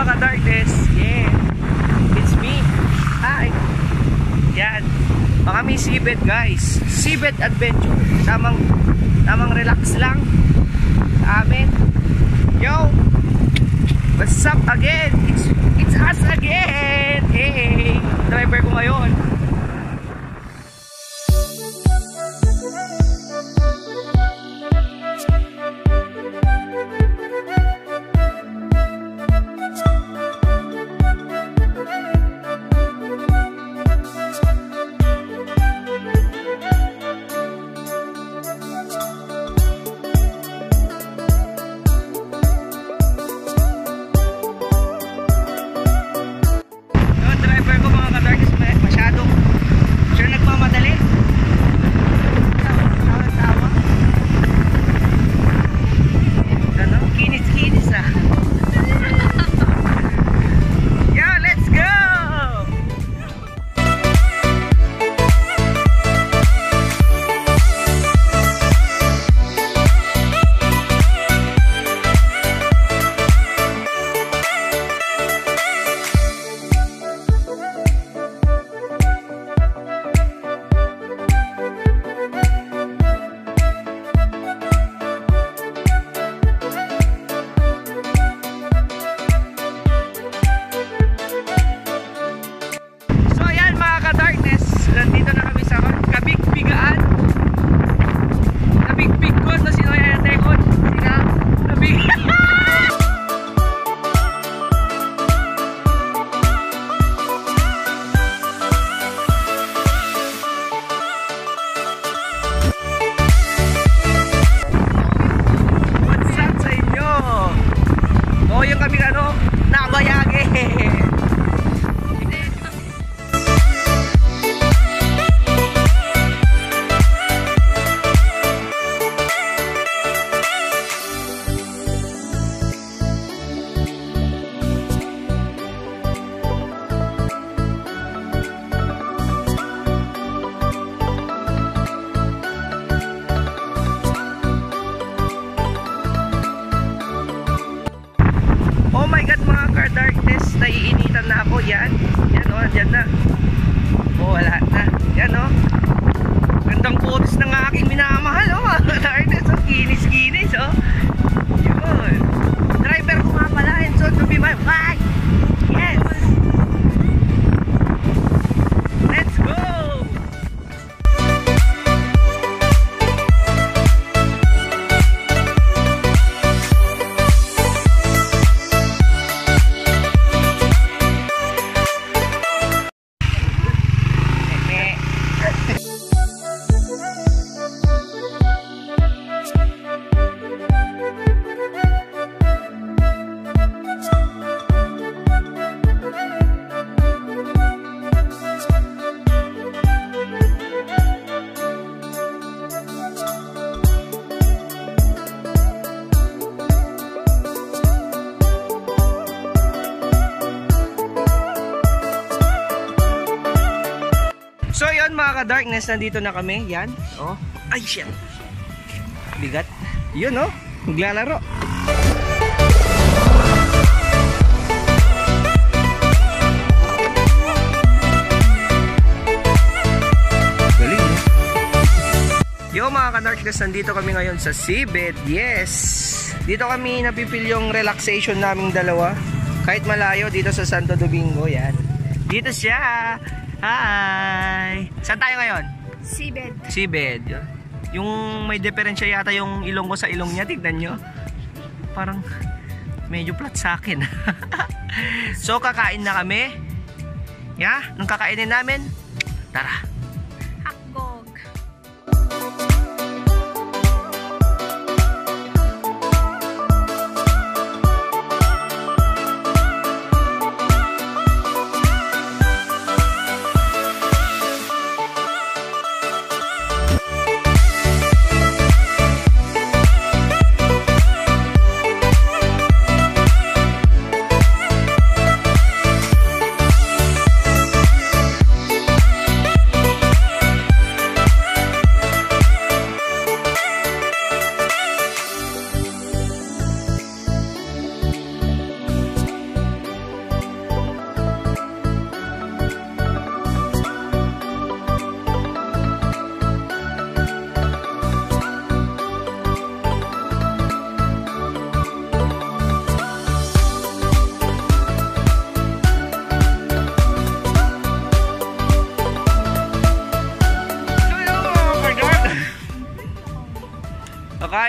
mga ka-darkness. Yeah, it's me. Hi. Yan, mga may seabed guys. Seabed adventure. Tamang relax lang sa amin. Yo, what's up again? It's us again. Hey, driver ko ngayon. Nandito na kami sa Kabigbigaan. Nabigbig ko na sino yung tekon. Sina nabig. What's up sa inyo? O yung kami nabayage. Oh my god mga ka-darkness, naiinitan na ako. Yan o, andyan na. Oh, wala na. Yan o, gandang photos ng aking minamahal o mga ka-darkness. Oh, kinis-kinis o. Yun, driver ko nga pala, and so to be my wife. Yes, let's go. So yun mga ka-darkness, nandito na kami. Yan, oh. Ay shit, bigat. Yun oh, maglalaro. Galing eh. Yo mga ka-darkness, nandito kami ngayon sa seabed. Yes, dito kami napipil yung relaxation naming dalawa. Kahit malayo dito sa Santo Domingo. Yan, dito siya. Hi! Saan tayo ngayon? Seabed. Seabed. Yung may diferensya yata yung ilong ko sa ilong niya. Tignan nyo. Parang medyo flat sa akin. So kakain na kami. Yeah? Nung kakainin namin, tara. Hakgog.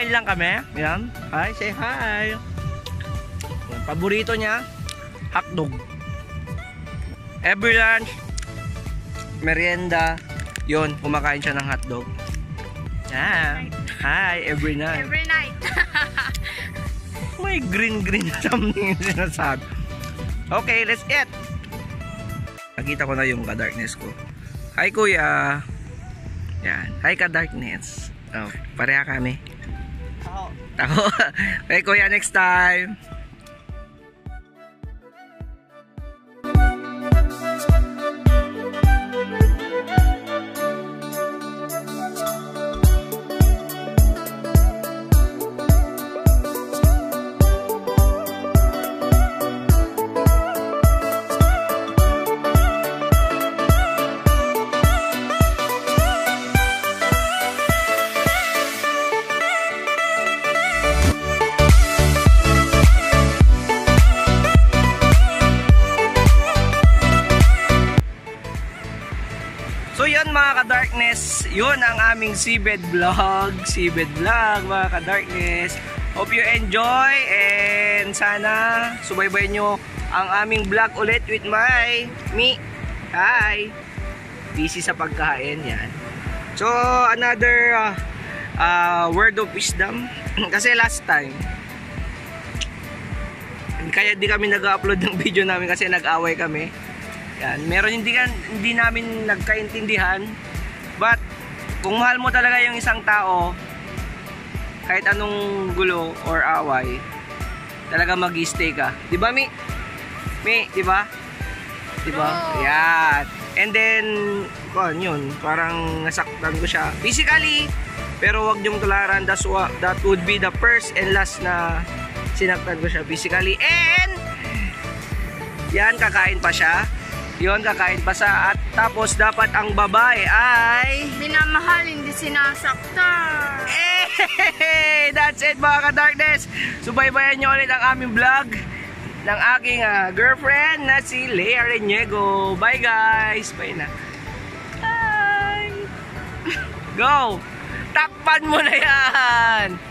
Kakain lang kami. Yan. Hi, say hi. Paborito niya, hotdog. Every lunch, merienda, yun, kumakain siya ng hotdog. Yeah. Hi, every night. Every night. May green something sinasabi. Okay, let's eat. Nakita ko na yung ka-darkness ko. Hi, kuya. Yan. Hi, ka-darkness. Oh, pareha kami. Ako. Okay, kuya, next time. So yun mga ka-darkness, yun ang aming seabed vlog mga ka-darkness. Hope you enjoy and sana subaybayan nyo ang aming vlog ulit with me. Hi! Busy sa pagkain yan. So another word of wisdom. Kasi last time, kaya di kami nag-upload ng video namin kasi nag-away kami. Yan, meron hindi namin nagkaintindihan. But kung mahal mo talaga yung isang tao, kahit anong gulo or away, talaga mag-stay ka. 'Di ba, Mi? Mi, 'di ba? 'Di ba? Oh. Yan. And then, yun, parang nasaktan ko siya physically, pero wag niyong tularan, that would be the first and last na sinaktan ko siya physically. And yan, kakain pa siya. Yun, kakain pa sa at tapos dapat ang babae ay Minamahal, hindi sinasaktan. That's it mga ka-darkness. Subaybayan nyo ulit ang aming vlog ng aking girlfriend na si Lea Reñego. Bye guys. Bye na. Bye. Go. Takpan mo na yan.